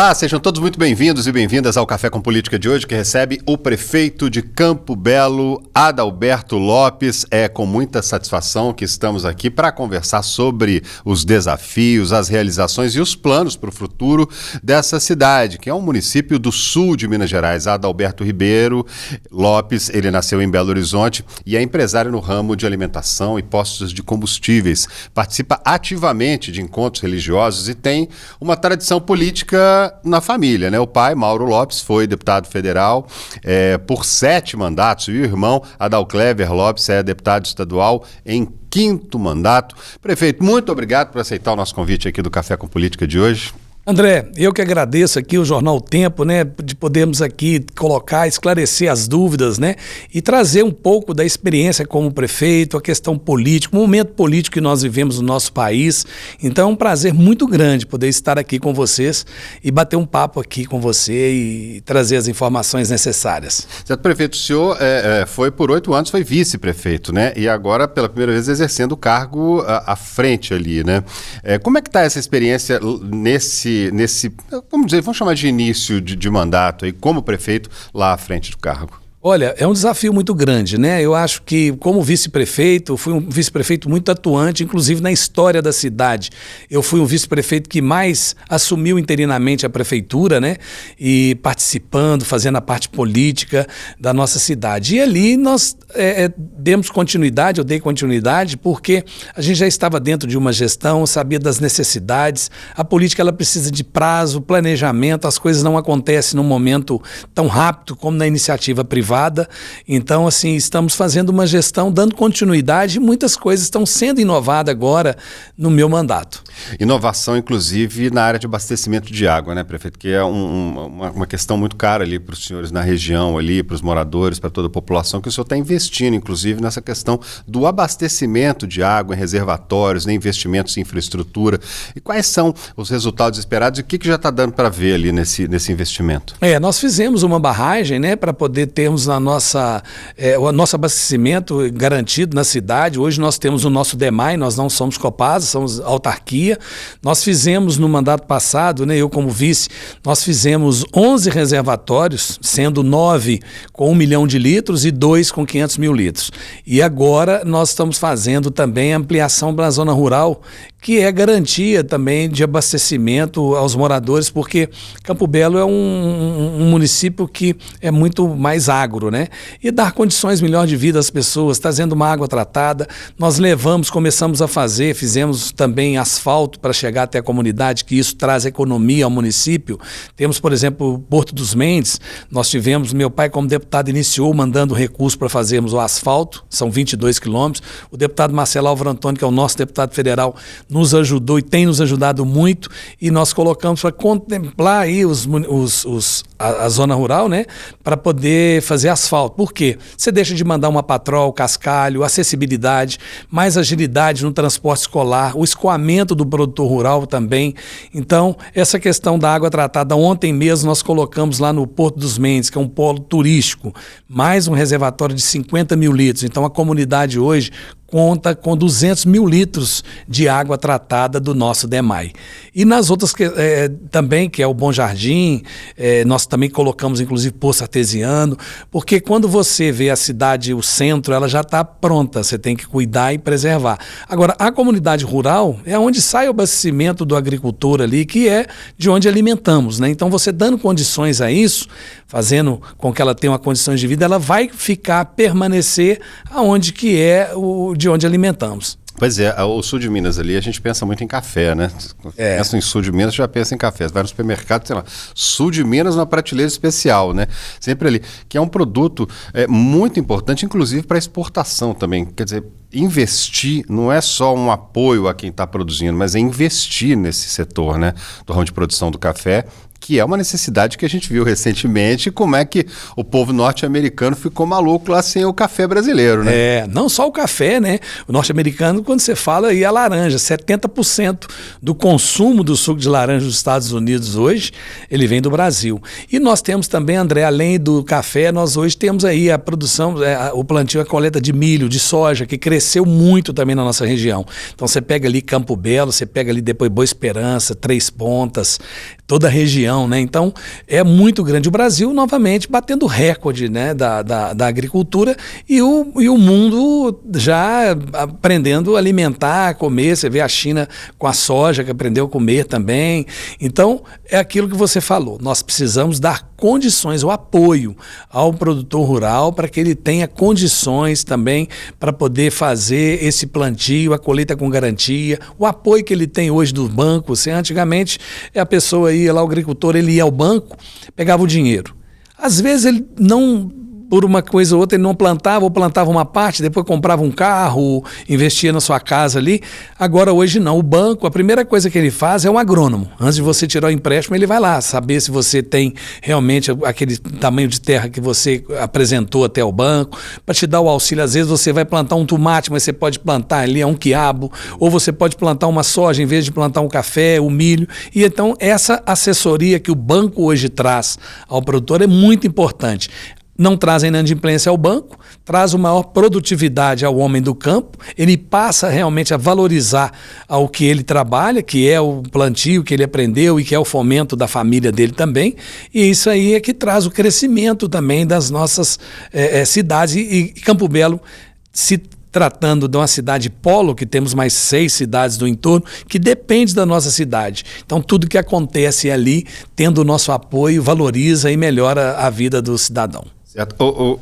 Olá, sejam todos muito bem-vindos e bem-vindas ao Café com Política de hoje, que recebe o prefeito de Campo Belo, Adalberto Lopes. É com muita satisfação que estamos aqui para conversar sobre os desafios, as realizações e os planos para o futuro dessa cidade, que é um município do sul de Minas Gerais. Adalberto Ribeiro Lopes, ele nasceu em Belo Horizonte e é empresário no ramo de alimentação e postos de combustíveis. Participa ativamente de encontros religiosos e tem uma tradição política na família, né? O pai, Mauro Lopes, foi deputado federal por 7 mandatos e o irmão, Adalclever Lopes, é deputado estadual em 5º mandato. Prefeito, muito obrigado por aceitar o nosso convite aqui do Café com Política de hoje. André, eu que agradeço aqui o Jornal O Tempo, né, de podermos aqui colocar, esclarecer as dúvidas, né, e trazer um pouco da experiência como prefeito, a questão política, o momento político que nós vivemos no nosso país. Então é um prazer muito grande poder estar aqui com vocês e bater um papo aqui com você e trazer as informações necessárias. Certo, prefeito, o senhor foi por 8 anos, foi vice-prefeito, né, e agora pela primeira vez exercendo o cargo à frente ali, né. Como é que está essa experiência nesse, vamos chamar de início de mandato aí, como prefeito lá à frente do cargo? Olha, é um desafio muito grande, né? Eu acho que como vice-prefeito, fui um vice-prefeito muito atuante, inclusive na história da cidade. Eu fui um vice-prefeito que mais assumiu interinamente a prefeitura, né? E participando, fazendo a parte política da nossa cidade. E ali nós demos continuidade, eu dei continuidade, porque a gente já estava dentro de uma gestão, sabia das necessidades. A política ela precisa de prazo, planejamento, as coisas não acontecem num momento tão rápido como na iniciativa privada. Então, assim, estamos fazendo uma gestão, dando continuidade e muitas coisas estão sendo inovadas agora no meu mandato. Inovação, inclusive, na área de abastecimento de água, né, prefeito? Que é uma questão muito cara ali para os senhores na região, ali, para os moradores, para toda a população, que o senhor está investindo, inclusive, nessa questão do abastecimento de água em reservatórios, né, investimentos em infraestrutura. E quais são os resultados esperados e o que já está dando para ver ali nesse investimento? Nós fizemos uma barragem, né, para poder termos o nosso abastecimento garantido na cidade. Hoje nós temos o nosso DEMAI, nós não somos Copasa, somos autarquia. Nós fizemos no mandato passado, né, eu como vice, nós fizemos 11 reservatórios, sendo 9 com 1 milhão de litros e 2 com 500 mil litros. E agora nós estamos fazendo também ampliação para a zona rural, que é garantia também de abastecimento aos moradores, porque Campo Belo é um município que é muito mais agro, né? E dar condições melhores de vida às pessoas, trazendo uma água tratada. Nós começamos a fazer, fizemos também asfalto para chegar até a comunidade, que isso traz economia ao município. Temos, por exemplo, o Porto dos Mendes, meu pai como deputado iniciou mandando recurso para fazermos o asfalto, são 22 quilômetros. O deputado Marcelo Álvaro Antônio, que é o nosso deputado federal, nos ajudou e tem nos ajudado muito, e nós colocamos para contemplar aí a zona rural, né, para poder fazer asfalto. Por quê? Você deixa de mandar uma patrol, cascalho, acessibilidade, mais agilidade no transporte escolar, o escoamento do produtor rural também. Então, essa questão da água tratada, ontem mesmo nós colocamos lá no Porto dos Mendes, que é um polo turístico, mais um reservatório de 50 mil litros. Então, a comunidade hoje conta com 200 mil litros de água tratada do nosso DEMAI. E nas outras também, que é o Bom Jardim, nós também colocamos inclusive poço artesiano, porque quando você vê a cidade, o centro, ela já está pronta, você tem que cuidar e preservar. Agora, a comunidade rural é onde sai o abastecimento do agricultor ali, que é de onde alimentamos, né? Então, você dando condições a isso, fazendo com que ela tenha uma condições de vida, ela vai permanecer aonde que de onde alimentamos. Pois é, o sul de Minas ali, a gente pensa muito em café, né? Pensa em sul de Minas, já pensa em café. Você vai no supermercado, sei lá, sul de Minas, uma prateleira especial, né? Sempre ali, que é um produto muito importante, inclusive para exportação também. Quer dizer, investir não é só um apoio a quem está produzindo, mas é investir nesse setor, né? Do ramo de produção do café, que é uma necessidade que a gente viu recentemente, como é que o povo norte-americano ficou maluco lá sem o café brasileiro, né? Não só o café, né? O norte-americano, quando você fala aí a laranja, 70% do consumo do suco de laranja dos Estados Unidos hoje, ele vem do Brasil. E nós temos também, André, além do café, nós hoje temos aí a produção, o plantio, a coleta de milho, de soja, que cresceu muito também na nossa região. Então você pega ali Campo Belo, você pega ali depois Boa Esperança, Três Pontas, toda a região região, né? Então, é muito grande. O Brasil, novamente, batendo recorde, né, da agricultura e o mundo já aprendendo a alimentar, a comer. Você vê a China com a soja, que aprendeu a comer também. Então, é aquilo que você falou. Nós precisamos dar condições, o apoio ao produtor rural para que ele tenha condições também para poder fazer esse plantio, a colheita com garantia, o apoio que ele tem hoje do banco. Antigamente, a pessoa ia lá, o agricultor, ele ia ao banco, pegava o dinheiro. Às vezes ele não, por uma coisa ou outra, ele não plantava ou plantava uma parte, depois comprava um carro, investia na sua casa ali. Agora, hoje não. O banco, a primeira coisa que ele faz é um agrônomo. Antes de você tirar o empréstimo, ele vai lá saber se você tem realmente aquele tamanho de terra que você apresentou até o banco, para te dar o auxílio. Às vezes você vai plantar um tomate, mas você pode plantar ali um quiabo, ou você pode plantar uma soja em vez de plantar um café, o milho. E então, essa assessoria que o banco hoje traz ao produtor é muito importante. Não traz a inadimplência ao banco, traz uma maior produtividade ao homem do campo, ele passa realmente a valorizar ao que ele trabalha, que é o plantio que ele aprendeu e que é o fomento da família dele também, e isso aí é que traz o crescimento também das nossas cidades. E Campo Belo, se tratando de uma cidade polo, que temos mais 6 cidades do entorno, que depende da nossa cidade. Então, tudo que acontece ali, tendo o nosso apoio, valoriza e melhora a vida do cidadão.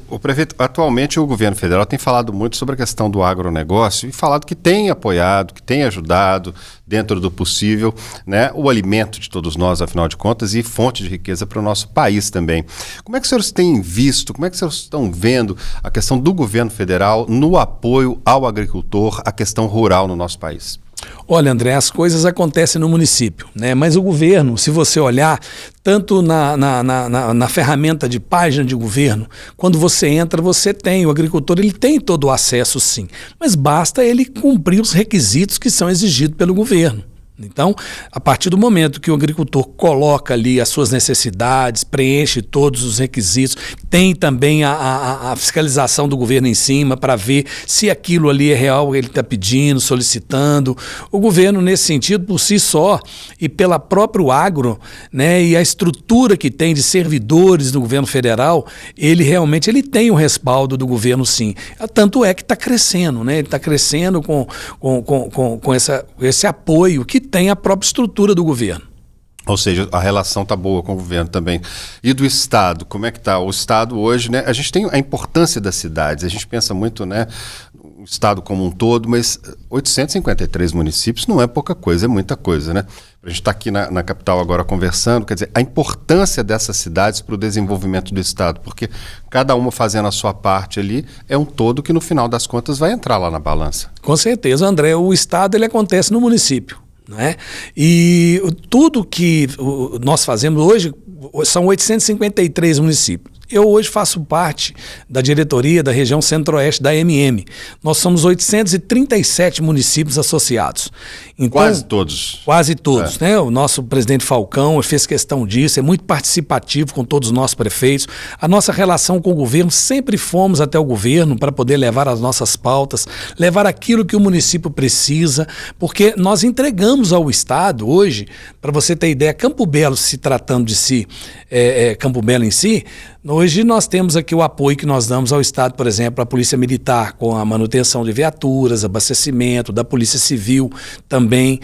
O prefeito, atualmente o governo federal tem falado muito sobre a questão do agronegócio e falado que tem apoiado, que tem ajudado dentro do possível, né, o alimento de todos nós, afinal de contas, e fonte de riqueza para o nosso país também. Como é que os senhores têm visto, como é que os senhores estão vendo a questão do governo federal no apoio ao agricultor, à questão rural no nosso país? Olha, André, as coisas acontecem no município, né? Mas o governo, se você olhar, tanto na ferramenta de página de governo, quando você entra, você tem, o agricultor ele tem todo o acesso, sim, mas basta ele cumprir os requisitos que são exigidos pelo governo. Então, a partir do momento que o agricultor coloca ali as suas necessidades, preenche todos os requisitos, tem também a fiscalização do governo em cima para ver se aquilo ali é real, ele está pedindo, solicitando. O governo, nesse sentido, por si só e pela próprio agro, né, e a estrutura que tem de servidores do governo federal, ele realmente tem o respaldo do governo, sim. Tanto é que está crescendo, né? Ele está crescendo com esse apoio que tem a própria estrutura do governo. Ou seja, a relação está boa com o governo também. E do Estado, como é que está? O Estado hoje, né? A gente tem a importância das cidades, a gente pensa muito, né, no Estado como um todo, mas 853 municípios não é pouca coisa, é muita coisa, né? A gente está aqui na capital agora conversando, quer dizer, a importância dessas cidades para o desenvolvimento do Estado, porque cada uma fazendo a sua parte ali, é um todo que no final das contas vai entrar lá na balança. Com certeza, André, o Estado ele acontece no município. Né? E tudo que nós fazemos hoje são 853 municípios. Eu hoje faço parte da diretoria da região centro-oeste da MM. Nós somos 837 municípios associados. Então, quase todos. Quase todos, né? O nosso presidente Falcão fez questão disso, é muito participativo com todos os nossos prefeitos. A nossa relação com o governo, sempre fomos até o governo para poder levar as nossas pautas, levar aquilo que o município precisa, porque nós entregamos ao Estado hoje, para você ter ideia, Campo Belo, se tratando de si, Campo Belo em si, hoje nós temos aqui o apoio que nós damos ao Estado, por exemplo, a Polícia Militar com a manutenção de viaturas, abastecimento, da Polícia Civil também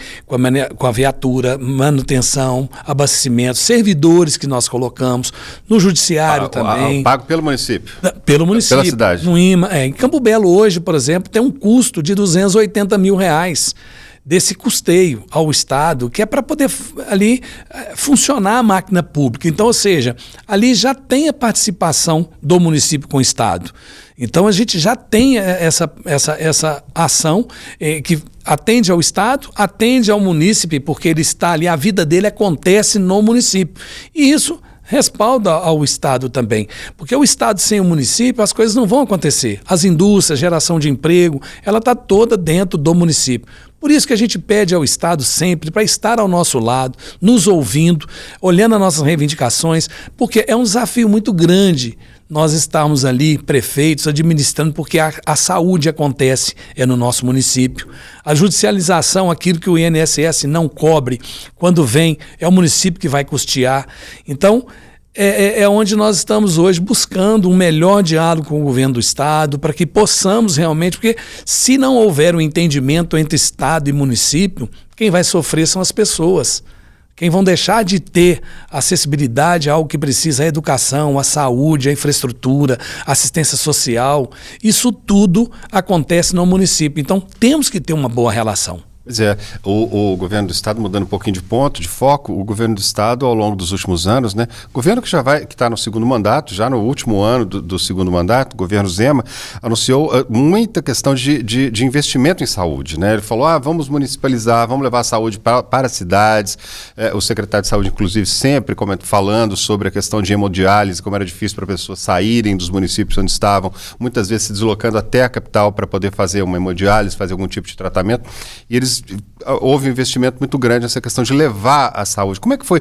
com a viatura, manutenção, abastecimento, servidores que nós colocamos, no Judiciário também. Pago pelo município? Pelo município. Pela cidade? No IMA. Em Campo Belo hoje, por exemplo, tem um custo de R$280 mil desse custeio ao Estado, que é para poder ali funcionar a máquina pública. Então, ou seja, ali já tem a participação do município com o Estado. Então, a gente já tem essa ação que atende ao Estado, atende ao munícipe, porque ele está ali, a vida dele acontece no município. E isso respalda ao Estado também, porque o Estado sem o município, as coisas não vão acontecer. As indústrias, geração de emprego, ela está toda dentro do município. Por isso que a gente pede ao Estado sempre para estar ao nosso lado, nos ouvindo, olhando as nossas reivindicações, porque é um desafio muito grande nós estarmos ali, prefeitos, administrando, porque a saúde acontece no nosso município. A judicialização, aquilo que o INSS não cobre, quando vem, é o município que vai custear. Então, é onde nós estamos hoje buscando um melhor diálogo com o governo do Estado, para que possamos realmente, porque se não houver um entendimento entre Estado e município, quem vai sofrer são as pessoas. Quem vão deixar de ter acessibilidade a algo que precisa, a educação, a saúde, a infraestrutura, a assistência social. Isso tudo acontece no município. Então, temos que ter uma boa relação. Pois é, o governo do Estado, mudando um pouquinho de ponto, de foco, o governo do Estado, ao longo dos últimos anos, né, governo que está no segundo mandato, já no último ano do segundo mandato, o governo Zema, anunciou muita questão de investimento em saúde, né? Ele falou, vamos municipalizar, vamos levar a saúde para as cidades, o secretário de Saúde, inclusive, sempre falando sobre a questão de hemodiálise, como era difícil para pessoas saírem dos municípios onde estavam, muitas vezes se deslocando até a capital para poder fazer uma hemodiálise, fazer algum tipo de tratamento, e houve um investimento muito grande nessa questão de levar a saúde. Como é que foi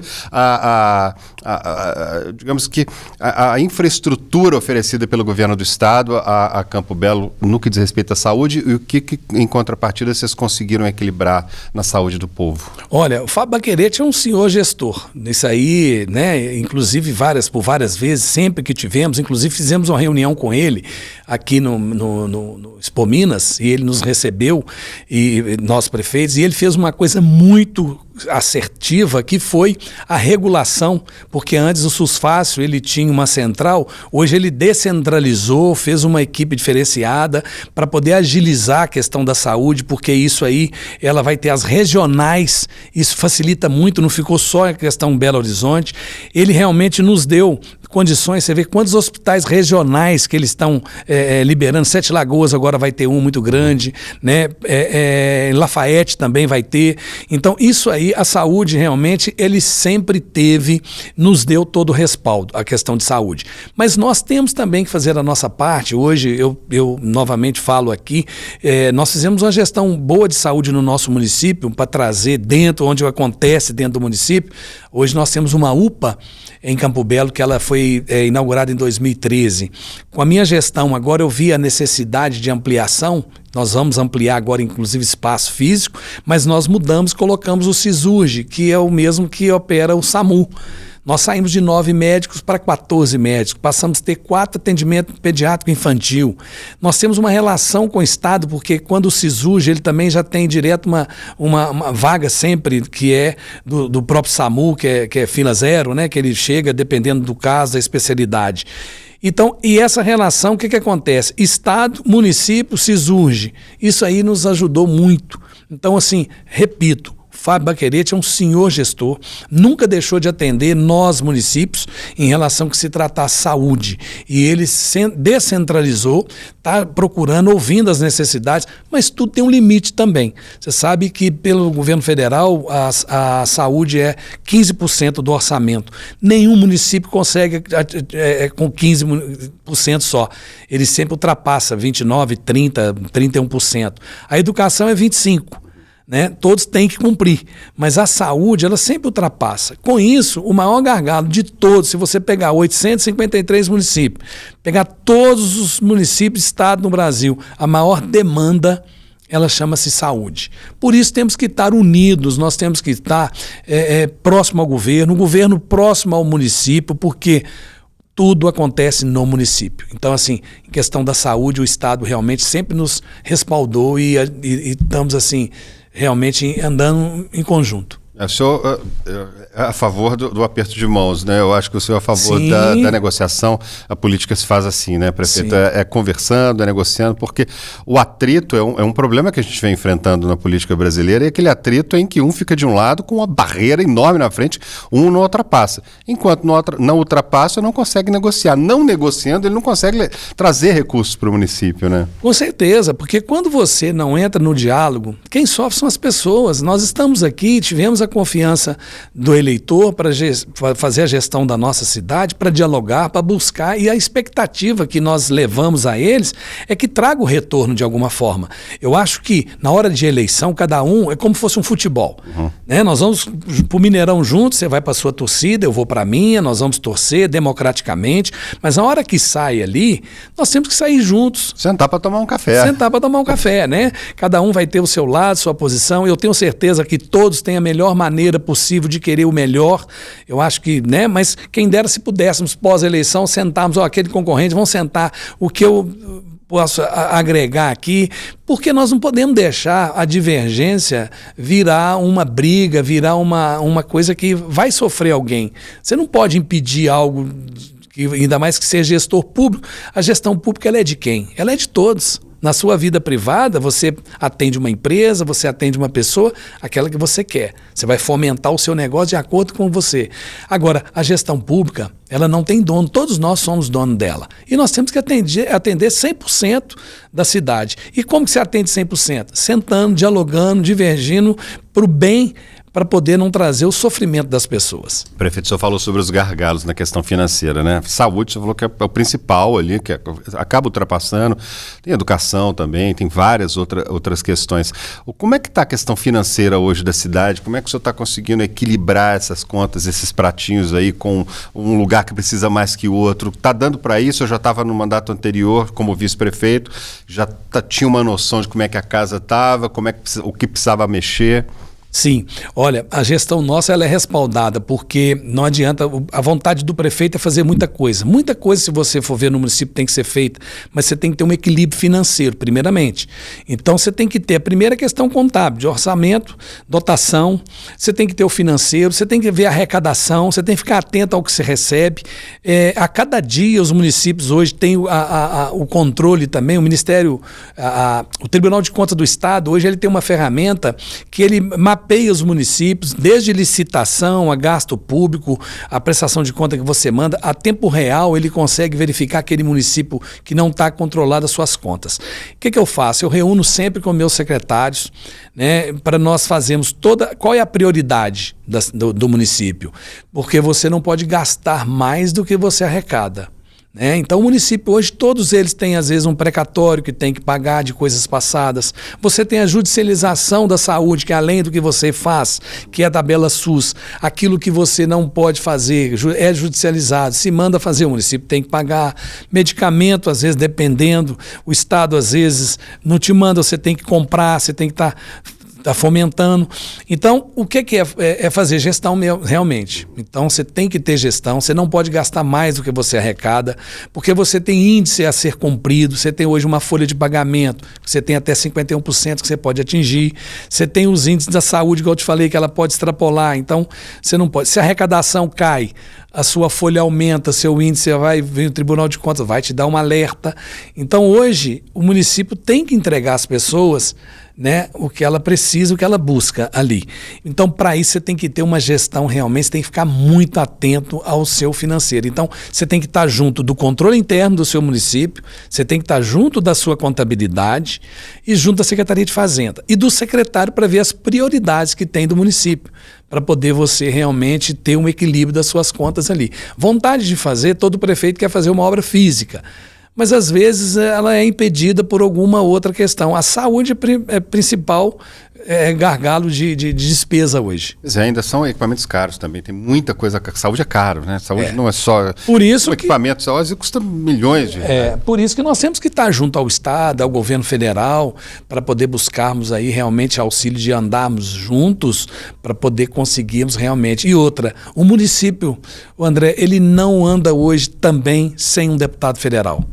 digamos que a infraestrutura oferecida pelo governo do Estado a Campo Belo no que diz respeito à saúde e o que em contrapartida vocês conseguiram equilibrar na saúde do povo? Olha, o Fábio Baquerete é um senhor gestor. Isso aí, né, inclusive por várias vezes, sempre que tivemos, inclusive fizemos uma reunião com ele aqui no Expo Minas, e ele nos recebeu, e nós prefeitos, e ele fez uma coisa muito assertiva, que foi a regulação, porque antes o SUSFácil ele tinha uma central, hoje ele descentralizou, fez uma equipe diferenciada para poder agilizar a questão da saúde, porque isso aí, ela vai ter as regionais, isso facilita muito, não ficou só a questão Belo Horizonte, ele realmente nos deu condições, você vê quantos hospitais regionais que eles estão liberando, Sete Lagoas agora vai ter um muito grande, né? Lafayette também vai ter, então isso aí, a saúde realmente, ele sempre nos deu todo o respaldo, a questão de saúde. Mas nós temos também que fazer a nossa parte. Hoje, eu novamente falo aqui, nós fizemos uma gestão boa de saúde no nosso município, para trazer dentro, onde acontece dentro do município. Hoje nós temos uma UPA em Campo Belo, que ela foi inaugurada em 2013. Com a minha gestão, agora eu vi a necessidade de ampliação. Nós vamos ampliar agora, inclusive, espaço físico, mas nós mudamos, colocamos o Cisurge, que é o mesmo que opera o SAMU. Nós saímos de 9 médicos para 14 médicos, passamos a ter 4 atendimentos pediátrico infantil. Nós temos uma relação com o Estado, porque quando o Cisurge, ele também já tem direto uma vaga sempre, que é do próprio SAMU, que é fila zero, né? Que ele chega dependendo do caso, da especialidade. Então, e essa relação, o que acontece? Estado, município, Cisurge. Isso aí nos ajudou muito. Então, assim, repito, Fábio Baquerete é um senhor gestor, nunca deixou de atender nós, municípios, em relação que se tratar saúde. E ele descentralizou, está procurando, ouvindo as necessidades, mas tudo tem um limite também. Você sabe que pelo governo federal a saúde é 15% do orçamento. Nenhum município consegue com 15% só. Ele sempre ultrapassa 29%, 30%, 31%. A educação é 25%. Né? Todos têm que cumprir, mas a saúde ela sempre ultrapassa. Com isso, o maior gargalo de todos, se você pegar 853 municípios, pegar todos os municípios de estado no Brasil, a maior demanda ela chama-se saúde. Por isso temos que estar unidos, nós temos que estar próximo ao governo, o governo próximo ao município, porque tudo acontece no município. Então, assim, em questão da saúde, o Estado realmente sempre nos respaldou e estamos, assim, realmente andando em conjunto. O senhor é a favor do aperto de mãos, né? Eu acho que o senhor é a favor da negociação. A política se faz assim, né, prefeito? É conversando, é negociando, porque o atrito é um problema que a gente vem enfrentando na política brasileira, e aquele atrito em que um fica de um lado com uma barreira enorme na frente, um não ultrapassa. Enquanto não ultrapassa, não consegue negociar. Não negociando, ele não consegue trazer recursos para o município, né? Com certeza, porque quando você não entra no diálogo, quem sofre são as pessoas. Nós estamos aqui, tivemos a confiança do eleitor para fazer a gestão da nossa cidade, para dialogar, para buscar, e a expectativa que nós levamos a eles é que traga o retorno de alguma forma. Eu acho que na hora de eleição, cada um é como se fosse um futebol. Né? Nós vamos para o Mineirão juntos, você vai para a sua torcida, eu vou para a minha, nós vamos torcer democraticamente, mas na hora que sai ali, nós temos que sair juntos. Sentar para tomar um café. Sentar para tomar um café, né? Cada um vai ter o seu lado, sua posição. Eu tenho certeza que todos têm a melhor maneira possível de querer o melhor. Eu acho que, né? Mas quem dera se pudéssemos, pós-eleição, sentarmos, aquele concorrente, vamos sentar, o que eu posso agregar aqui, porque nós não podemos deixar a divergência virar uma briga, virar uma coisa que vai sofrer alguém. Você não pode impedir algo, ainda mais que seja gestor público. A gestão pública, ela é de quem? Ela é de todos. Na sua vida privada, você atende uma empresa, você atende uma pessoa, aquela que você quer. Você vai fomentar o seu negócio de acordo com você. Agora, a gestão pública, ela não tem dono, todos nós somos dono dela. E nós temos que atender 100% da cidade. E como que você atende 100%? Sentando, dialogando, divergindo para o bem, para poder não trazer o sofrimento das pessoas. Prefeito, o senhor falou sobre os gargalos na questão financeira, né? Saúde, o senhor falou que é o principal ali, que acaba ultrapassando. Tem educação também, tem várias outras questões. Como é que está a questão financeira hoje da cidade? Como é que o senhor está conseguindo equilibrar essas contas, esses pratinhos aí, com um lugar que precisa mais que o outro? Está dando para isso? Eu já estava no mandato anterior como vice-prefeito, já tinha uma noção de como é que a casa estava, o que precisava mexer. Sim, olha, a gestão nossa ela é respaldada, porque não adianta, a vontade do prefeito é fazer muita coisa. Muita coisa, se você for ver no município, tem que ser feita, mas você tem que ter um equilíbrio financeiro, primeiramente. Então você tem que ter a primeira questão contábil, de orçamento, dotação, você tem que ter o financeiro, você tem que ver a arrecadação, você tem que ficar atento ao que você recebe. A cada dia os municípios hoje têm o controle também, o Ministério, o Tribunal de Contas do Estado, hoje ele tem uma ferramenta que ele mapeia os municípios, desde licitação, a gasto público, a prestação de conta que você manda, a tempo real ele consegue verificar aquele município que não está controlado as suas contas. O que eu faço? Eu reúno sempre com meus secretários, né, para nós fazermos qual é a prioridade do município, porque você não pode gastar mais do que você arrecada. Então o município hoje, todos eles têm às vezes um precatório que tem que pagar de coisas passadas. Você tem a judicialização da saúde, que além do que você faz, que é a tabela SUS, aquilo que você não pode fazer é judicializado, se manda fazer, o município tem que pagar. Medicamento, às vezes, dependendo, o Estado às vezes não te manda, você tem que comprar, você tem que estar fomentando. Então, o que é fazer gestão realmente? Então, você tem que ter gestão, você não pode gastar mais do que você arrecada, porque você tem índice a ser cumprido, você tem hoje uma folha de pagamento, você tem até 51% que você pode atingir, você tem os índices da saúde, que eu te falei, que ela pode extrapolar, então, você não pode. Se a arrecadação cai, a sua folha aumenta, seu índice vem o Tribunal de Contas, vai te dar um alerta. Então, hoje, o município tem que entregar às pessoas, né, o que ela precisa, o que ela busca ali. Então, para isso, você tem que ter uma gestão realmente, você tem que ficar muito atento ao seu financeiro. Então, você tem que estar junto do controle interno do seu município, você tem que estar junto da sua contabilidade e junto da Secretaria de Fazenda e do secretário para ver as prioridades que tem do município, para poder você realmente ter um equilíbrio das suas contas ali. Vontade de fazer, todo prefeito quer fazer uma obra física, mas às vezes ela é impedida por alguma outra questão. A saúde é principal gargalo de despesa hoje. Mas ainda são equipamentos caros também, tem muita coisa, saúde é caro, né? Saúde não é só por isso o equipamento, saúde custa milhões de reais. Por isso que nós temos que estar junto ao Estado, ao governo federal, para poder buscarmos aí realmente auxílio de andarmos juntos, para poder conseguirmos realmente. E outra, o município, o André, ele não anda hoje também sem um deputado federal,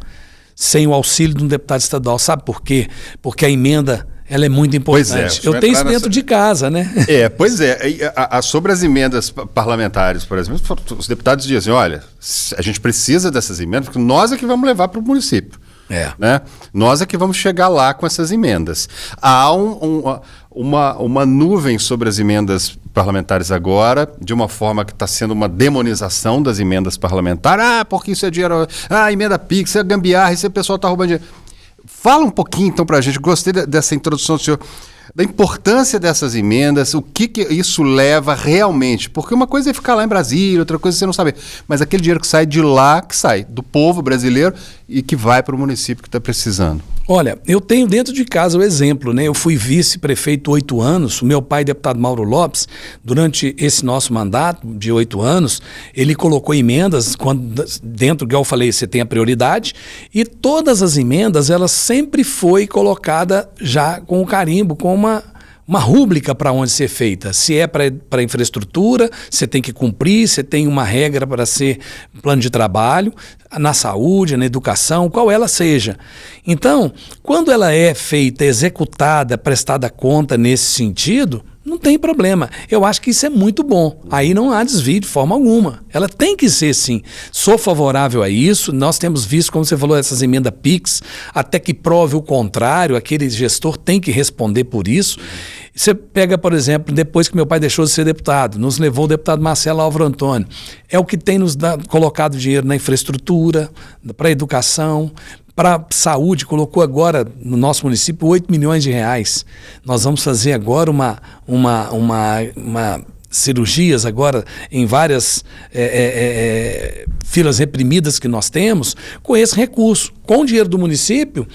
sem o auxílio de um deputado estadual. Sabe por quê? Porque a emenda ela é muito importante. Eu tenho isso dentro de casa, né? Pois é. Sobre as emendas parlamentares, por exemplo, os deputados dizem, olha, a gente precisa dessas emendas, porque nós é que vamos levar para o município. Né? Nós é que vamos chegar lá com essas emendas. Há uma nuvem sobre as emendas parlamentares agora, de uma forma que está sendo uma demonização das emendas parlamentares. Porque isso é dinheiro... emenda PIX, gambiarra, esse pessoal está roubando dinheiro. Fala um pouquinho, então, para a gente. Gostei dessa introdução do senhor. da importância dessas emendas, o que isso leva realmente. Porque uma coisa é ficar lá em Brasília, outra coisa é você não saber. Mas aquele dinheiro que sai de lá, que sai do povo brasileiro e que vai para o município que está precisando. Olha, eu tenho dentro de casa o exemplo, né? Eu fui vice-prefeito 8 anos, o meu pai, deputado Mauro Lopes, durante esse nosso mandato de 8 anos, ele colocou emendas, dentro, igual eu falei, você tem a prioridade, e todas as emendas, elas sempre foi colocada já com o carimbo, com uma rúbrica para onde ser feita. Se é para infraestrutura, você tem que cumprir, você tem uma regra para ser plano de trabalho, na saúde, na educação, qual ela seja. Então, quando ela é feita, executada, prestada conta nesse sentido, não tem problema. Eu acho que isso é muito bom. Aí não há desvio de forma alguma. Ela tem que ser sim. Sou favorável a isso. Nós temos visto, como você falou, essas emendas PIX, até que prove o contrário, aquele gestor tem que responder por isso. Você pega, por exemplo, depois que meu pai deixou de ser deputado, nos levou o deputado Marcelo Álvaro Antônio. É o que tem nos colocado dinheiro na infraestrutura, para a educação, para saúde, colocou agora no nosso município 8 milhões de reais. Nós vamos fazer agora uma cirurgias agora em várias filas reprimidas que nós temos com esse recurso. Com o dinheiro do município,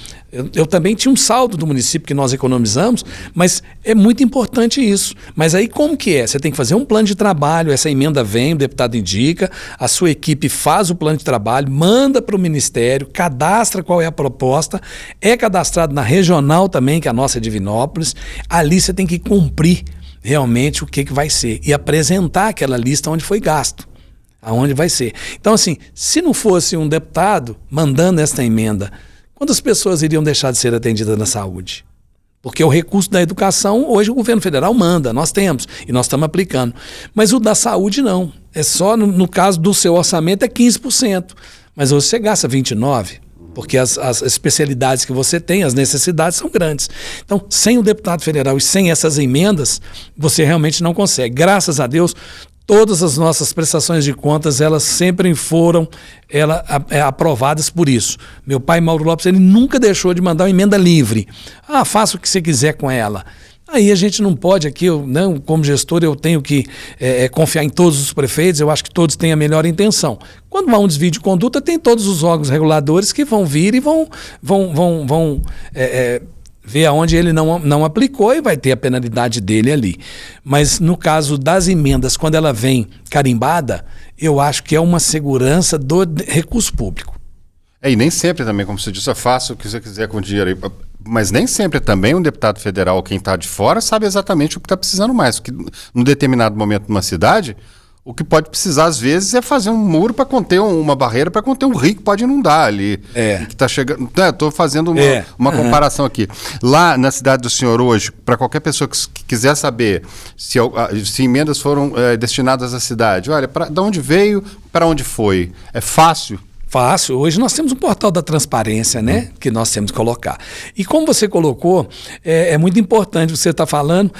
eu também tinha um saldo do município que nós economizamos, mas é muito importante isso. Mas aí como que é? Você tem que fazer um plano de trabalho, essa emenda vem, o deputado indica, a sua equipe faz o plano de trabalho, manda para o Ministério, cadastra qual é a proposta, é cadastrado na regional também, que é a nossa é Divinópolis, ali você tem que cumprir realmente o que vai ser e apresentar aquela lista onde foi gasto, aonde vai ser. Então, assim, se não fosse um deputado mandando esta emenda, quantas pessoas iriam deixar de ser atendidas na saúde? Porque o recurso da educação, hoje o governo federal manda, nós temos, e nós estamos aplicando. Mas o da saúde não. É só, no caso do seu orçamento, é 15%. Mas hoje você gasta 29%. Porque as especialidades que você tem, as necessidades são grandes. Então, sem o deputado federal e sem essas emendas, você realmente não consegue. Graças a Deus, todas as nossas prestações de contas, elas sempre foram aprovadas por isso. Meu pai, Mauro Lopes, ele nunca deixou de mandar uma emenda livre. Faça o que você quiser com ela. Aí a gente não pode aqui, como gestor, eu tenho que confiar em todos os prefeitos, eu acho que todos têm a melhor intenção. Quando há um desvio de conduta, tem todos os órgãos reguladores que vão vir e vão ver aonde ele não aplicou e vai ter a penalidade dele ali. Mas no caso das emendas, quando ela vem carimbada, eu acho que é uma segurança do recurso público. E nem sempre também, como você disse, faça o que você quiser com o dinheiro aí. Mas nem sempre também um deputado federal, quem está de fora, sabe exatamente o que está precisando mais. Porque num determinado momento numa cidade, o que pode precisar às vezes é fazer um muro para conter uma barreira, para conter um rio que pode inundar ali. Que está chegando. Estou fazendo uma comparação aqui. Lá na cidade do senhor hoje, para qualquer pessoa que quiser saber se emendas foram destinadas à cidade, olha, de onde veio, para onde foi. É fácil. Fácil. Hoje nós temos um portal da transparência, né? Que nós temos que colocar. E como você colocou, é muito importante você estar falando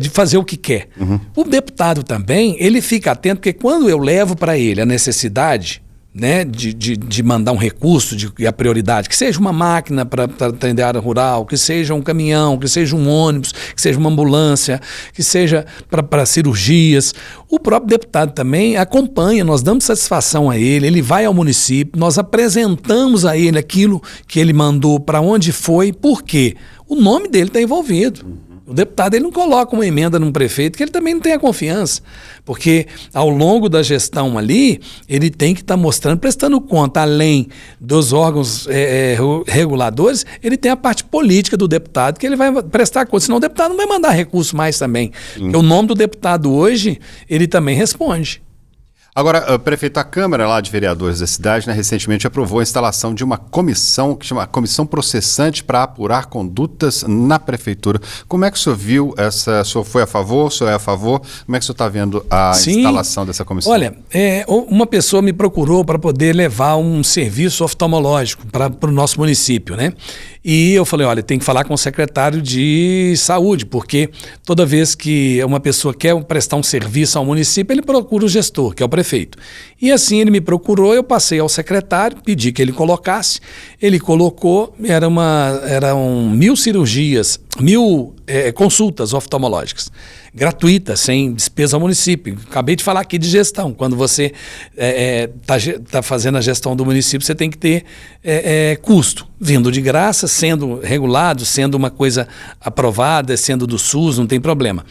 de fazer o que quer. O deputado também, ele fica atento, porque quando eu levo para ele a necessidade, né, de mandar um recurso, a prioridade, que seja uma máquina para atender a área rural, que seja um caminhão, que seja um ônibus, que seja uma ambulância, que seja para cirurgias. O próprio deputado também acompanha, nós damos satisfação a ele vai ao município, nós apresentamos a ele aquilo que ele mandou, para onde foi, por quê? O nome dele está envolvido. O deputado ele não coloca uma emenda num prefeito que ele também não tem a confiança, porque ao longo da gestão ali, ele tem que estar mostrando, prestando conta, além dos órgãos reguladores, ele tem a parte política do deputado que ele vai prestar conta, senão o deputado não vai mandar recurso mais também. Porque o nome do deputado hoje, ele também responde. Agora, prefeito, a Câmara lá de Vereadores da cidade, né, recentemente aprovou a instalação de uma comissão, que chama Comissão Processante para apurar condutas na Prefeitura. Como é que o senhor viu essa? O senhor foi a favor? O senhor é a favor? Como é que o senhor está vendo a instalação dessa comissão? Olha, uma pessoa me procurou para poder levar um serviço oftalmológico para o nosso município, né? E eu falei, olha, tem que falar com o secretário de saúde, porque toda vez que uma pessoa quer prestar um serviço ao município, ele procura o gestor, que é o prefeito. E assim ele me procurou, eu passei ao secretário, pedi que ele colocasse, ele colocou, eram 1.000 cirurgias 1.000 consultas oftalmológicas, gratuitas, sem despesa ao município. Acabei de falar aqui de gestão. Quando você está fazendo a gestão do município, você tem que ter custo. Vindo de graça, sendo regulado, sendo uma coisa aprovada, sendo do SUS, não tem problema.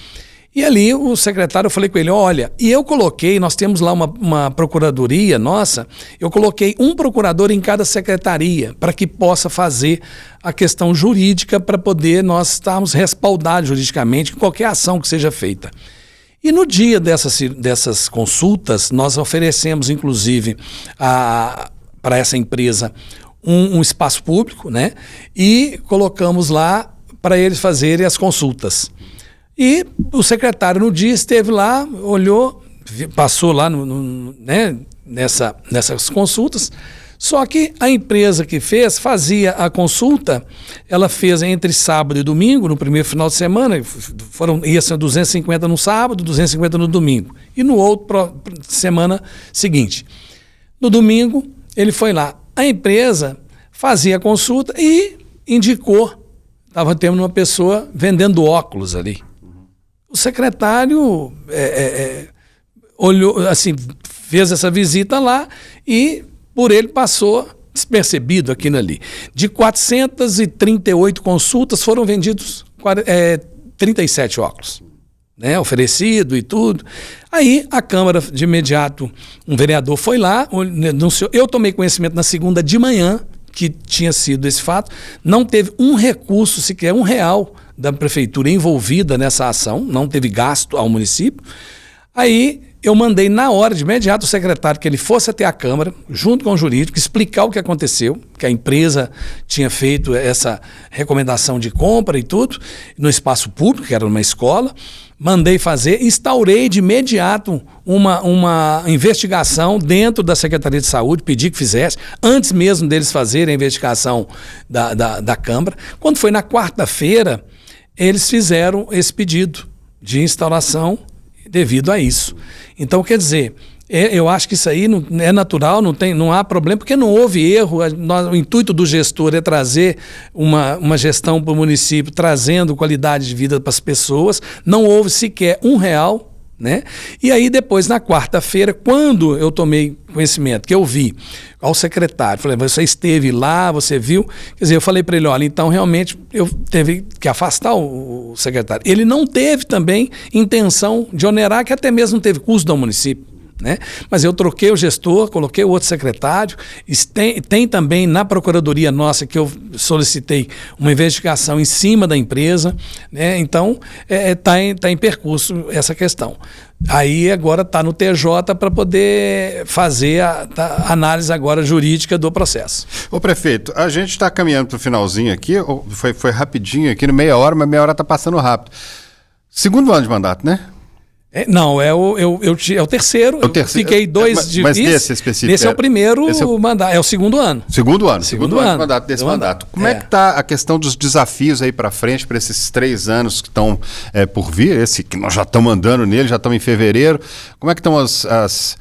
E ali o secretário, eu falei com ele, olha, e eu coloquei, nós temos lá uma procuradoria nossa, eu coloquei um procurador em cada secretaria para que possa fazer a questão jurídica para poder nós estarmos respaldados juridicamente em qualquer ação que seja feita. E no dia dessas consultas, nós oferecemos, inclusive, para essa empresa um espaço público, né? E colocamos lá para eles fazerem as consultas. E o secretário no dia esteve lá, olhou, passou lá nessas consultas, só que a empresa que fazia a consulta, ela fez entre sábado e domingo, no primeiro final de semana, ia ser 250 no sábado, 250 no domingo, e no outro semana seguinte. No domingo, ele foi lá. A empresa fazia a consulta e indicou, estava tendo uma pessoa vendendo óculos ali. O secretário olhou, assim, fez essa visita lá e por ele passou despercebido aquilo ali. De 438 consultas foram vendidos 37 óculos, né, oferecido e tudo. Aí a Câmara, de imediato, um vereador foi lá, denunciou. Eu tomei conhecimento na segunda de manhã que tinha sido esse fato. Não teve um recurso, sequer R$1 da prefeitura envolvida nessa ação, não teve gasto ao município. Aí eu mandei na hora, de imediato, o secretário que ele fosse até a Câmara, junto com o jurídico, explicar o que aconteceu, que a empresa tinha feito essa recomendação de compra e tudo, no espaço público, que era uma escola. Mandei fazer, instaurei de imediato uma investigação dentro da Secretaria de Saúde, pedi que fizesse, antes mesmo deles fazerem a investigação da Câmara. Quando foi na quarta-feira, eles fizeram esse pedido de instauração devido a isso. Então, quer dizer, eu acho que isso aí não é natural, não há problema, porque não houve erro. O intuito do gestor é trazer uma gestão para o município, trazendo qualidade de vida para as pessoas. Não houve sequer R$1, né? E aí depois, na quarta-feira, quando eu tomei conhecimento, que eu vi ao secretário, falei, você esteve lá, você viu? Quer dizer, eu falei para ele, olha, então realmente eu teve que afastar o secretário. Ele não teve também intenção de onerar, que até mesmo não teve custo do município, né? Mas eu troquei o gestor, coloquei o outro secretário. Tem também na procuradoria nossa que eu solicitei uma investigação em cima da empresa, né? Então está em percurso essa questão. Aí agora está no TJ para poder fazer a análise agora jurídica do processo. Ô prefeito, a gente está caminhando para o finalzinho aqui, foi rapidinho aqui, no meia hora, mas meia hora está passando rápido. Segundo ano de mandato, né? Não, é o terceiro. Eu fiquei 2 de vice. Mas desse específico? Esse é o primeiro mandato, é o segundo ano. Segundo ano de mandato desse mandato. Como é que está a questão dos desafios aí para frente, para esses 3 anos que estão por vir, esse que nós já estamos andando nele, já estamos em fevereiro. Como é que estão as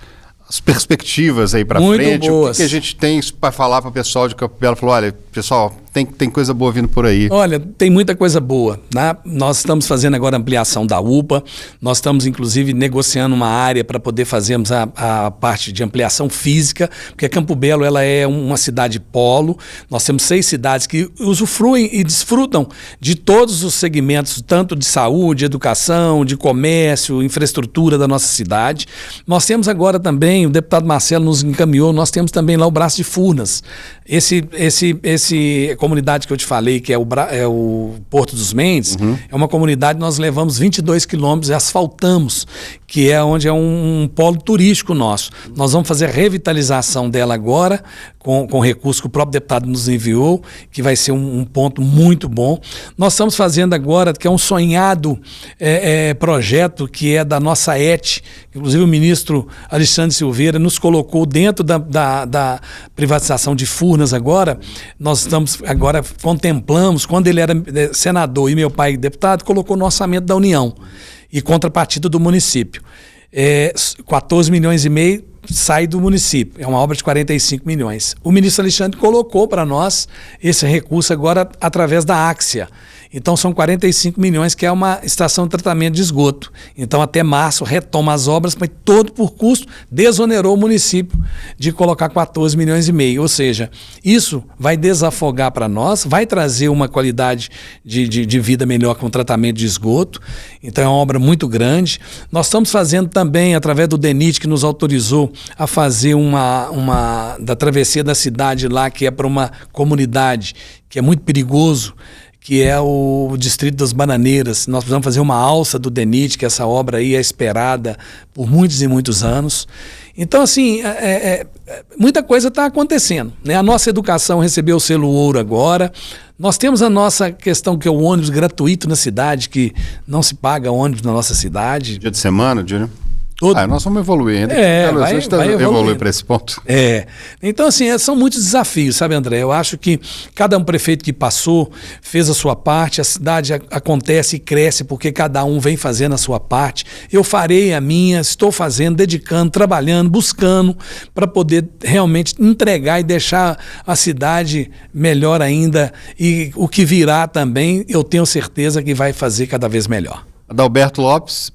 perspectivas aí para frente? Boas. O que a gente tem para falar para o pessoal de Campo Belo? Falou, olha, pessoal, tem coisa boa vindo por aí. Olha, tem muita coisa boa, né? Nós estamos fazendo agora a ampliação da UPA, nós estamos inclusive negociando uma área para poder fazermos a parte de ampliação física, porque Campo Belo ela é uma cidade polo, nós temos 6 cidades que usufruem e desfrutam de todos os segmentos, tanto de saúde, educação, de comércio, infraestrutura da nossa cidade. Nós temos agora também, o deputado Marcelo nos encaminhou, nós temos também lá o Braço de Furnas. Esse comunidade que eu te falei, que é o Porto dos Mendes, é uma comunidade que nós levamos 22 quilômetros e asfaltamos, que é onde é um polo turístico nosso. Nós vamos fazer a revitalização dela agora, com recurso que o próprio deputado nos enviou, que vai ser um ponto muito bom. Nós estamos fazendo agora, que é um sonhado projeto, que é da nossa ET, inclusive o ministro Alexandre Silveira nos colocou dentro da privatização de Furnas agora. Nós estamos agora contemplamos, quando ele era senador e meu pai deputado, colocou no orçamento da União e contrapartida do município. 14 milhões e meio sai do município, é uma obra de 45 milhões. O ministro Alexandre colocou para nós esse recurso agora através da Áxia. Então são 45 milhões, que é uma estação de tratamento de esgoto. Então até março retoma as obras, mas todo por custo desonerou o município de colocar 14 milhões e meio. Ou seja, isso vai desafogar para nós, vai trazer uma qualidade de vida melhor com o tratamento de esgoto. Então é uma obra muito grande. Nós estamos fazendo também, através do DENIT, que nos autorizou a fazer da travessia da cidade lá, que é para uma comunidade que é muito perigoso, que é o Distrito das Bananeiras. Nós precisamos fazer uma alça do DENIT, que essa obra aí é esperada por muitos e muitos anos. Então, assim, muita coisa está acontecendo, né? A nossa educação recebeu o selo ouro agora. Nós temos a nossa questão, que é o ônibus gratuito na cidade, que não se paga ônibus na nossa cidade. Dia de semana, Júnior? Todo. Nós vamos evoluir ainda. Vai evoluir para esse ponto. Então, assim, são muitos desafios, sabe, André? Eu acho que cada prefeito que passou fez a sua parte, a cidade acontece e cresce porque cada um vem fazendo a sua parte. Eu farei a minha, estou fazendo, dedicando, trabalhando, buscando para poder realmente entregar e deixar a cidade melhor ainda. E o que virá também, eu tenho certeza que vai fazer cada vez melhor. Adalberto Lopes,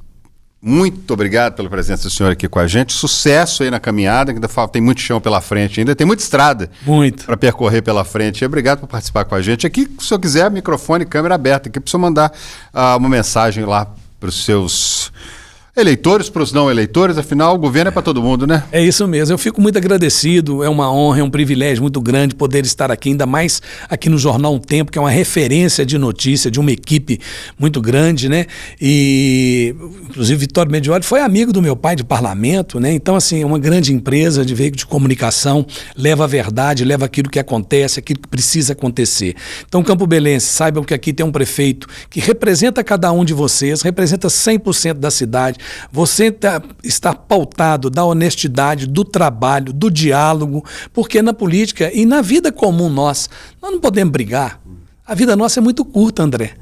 muito obrigado pela presença do senhor aqui com a gente. Sucesso aí na caminhada, que ainda tem muito chão pela frente, ainda tem muita estrada para percorrer pela frente. Obrigado por participar com a gente. Aqui, se o senhor quiser, microfone e câmera aberta aqui para o senhor mandar uma mensagem lá para os seus eleitores, para os não eleitores. Afinal, o governo é para todo mundo, né? É isso mesmo. Eu fico muito agradecido. É uma honra, é um privilégio muito grande poder estar aqui, ainda mais aqui no Jornal Um Tempo, que é uma referência de notícia de uma equipe muito grande, né? E, inclusive, Vitório Medioli foi amigo do meu pai de parlamento, né? Então, assim, é uma grande empresa de veículo de comunicação, leva a verdade, leva aquilo que acontece, aquilo que precisa acontecer. Então, campobelense, saibam que aqui tem um prefeito que representa cada um de vocês, representa 100% da cidade. Você está pautado da honestidade, do trabalho, do diálogo, porque na política e na vida comum nós não podemos brigar. A vida nossa é muito curta, André.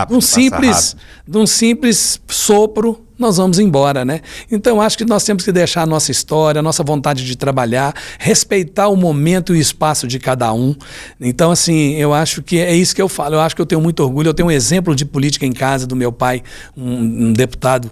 De um simples sopro, nós vamos embora, né? Então, acho que nós temos que deixar a nossa história, a nossa vontade de trabalhar, respeitar o momento e o espaço de cada um. Então, assim, eu acho que é isso que eu falo. Eu acho que eu tenho muito orgulho. Eu tenho um exemplo de política em casa do meu pai, um deputado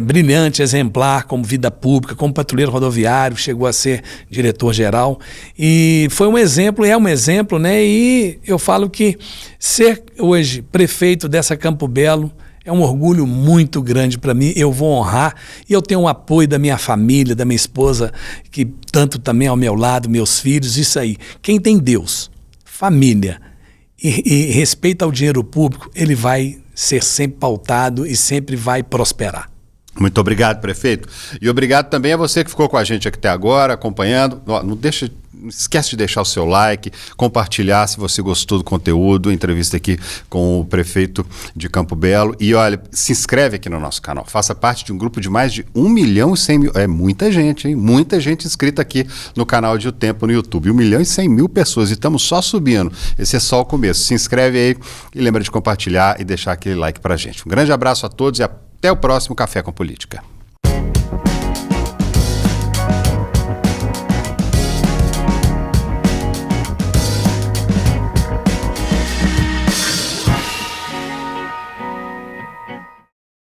brilhante, exemplar, como vida pública, como patrulheiro rodoviário, chegou a ser diretor-geral. E foi um exemplo, é um exemplo, né? E eu falo que ser hoje prefeito dessa Campo Belo é um orgulho muito grande para mim. Eu vou honrar e eu tenho o apoio da minha família, da minha esposa, que tanto também ao meu lado, meus filhos, isso aí. Quem tem Deus, família e respeito ao dinheiro público, ele vai ser sempre pautado e sempre vai prosperar. Muito obrigado, prefeito. E obrigado também a você que ficou com a gente aqui até agora, acompanhando. Não esquece de deixar o seu like, compartilhar se você gostou do conteúdo, entrevista aqui com o prefeito de Campo Belo. E olha, se inscreve aqui no nosso canal, faça parte de um grupo de mais de 1.100.000, é muita gente, hein? Muita gente inscrita aqui no canal de O Tempo no YouTube, 1.100.000 pessoas e estamos só subindo, esse é só o começo. Se inscreve aí e lembra de compartilhar e deixar aquele like pra gente. Um grande abraço a todos e até o próximo Café com Política.